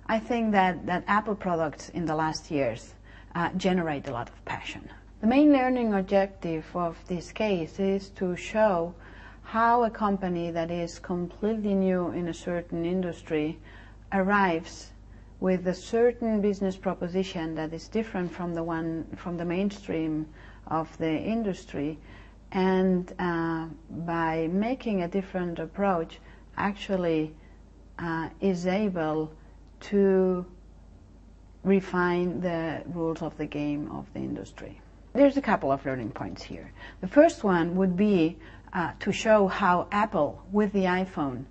I think that Apple products in the last years generate a lot of passion. The main learning objective of this case is to show how a company that is completely new in a certain industry arrives with a certain business proposition that is different from the mainstream of the industry, and by making a different approach actually is able to refine the rules of the game of the industry. There's a couple of learning points here. The first one would be to show how Apple, with the iPhone,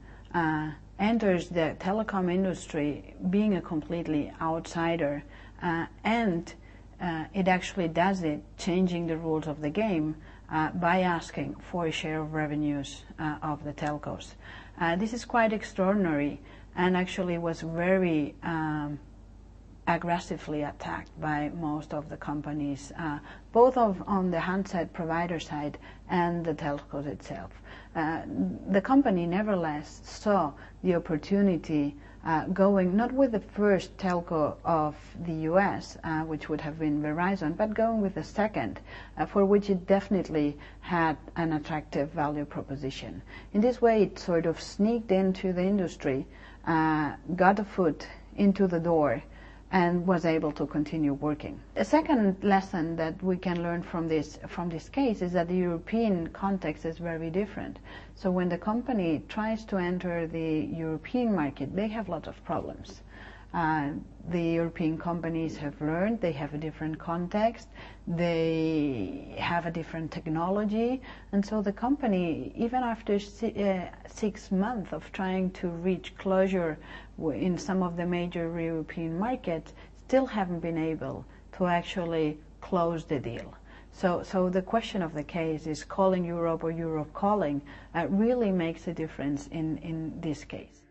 enters the telecom industry being a completely outsider, and it actually does it changing the rules of the game by asking for a share of revenues of the telcos. This is quite extraordinary and actually was very aggressively attacked by most of the companies, both on the handset provider side and the telcos itself. The company nevertheless saw the opportunity going not with the first telco of the US, which would have been Verizon, but going with the second, for which it definitely had an attractive value proposition. In this way, it sort of sneaked into the industry, got a foot into the door, and was able to continue working. The second lesson that we can learn from this case is that the European context is very different. So when the company tries to enter the European market, they have lots of problems. The European companies have learned, they have a different context, they have a different technology, and so the company, even after 6 months of trying to reach closure in some of the major European markets, still haven't been able to actually close the deal. So the question of the case is calling Europe or Europe calling really makes a difference in this case.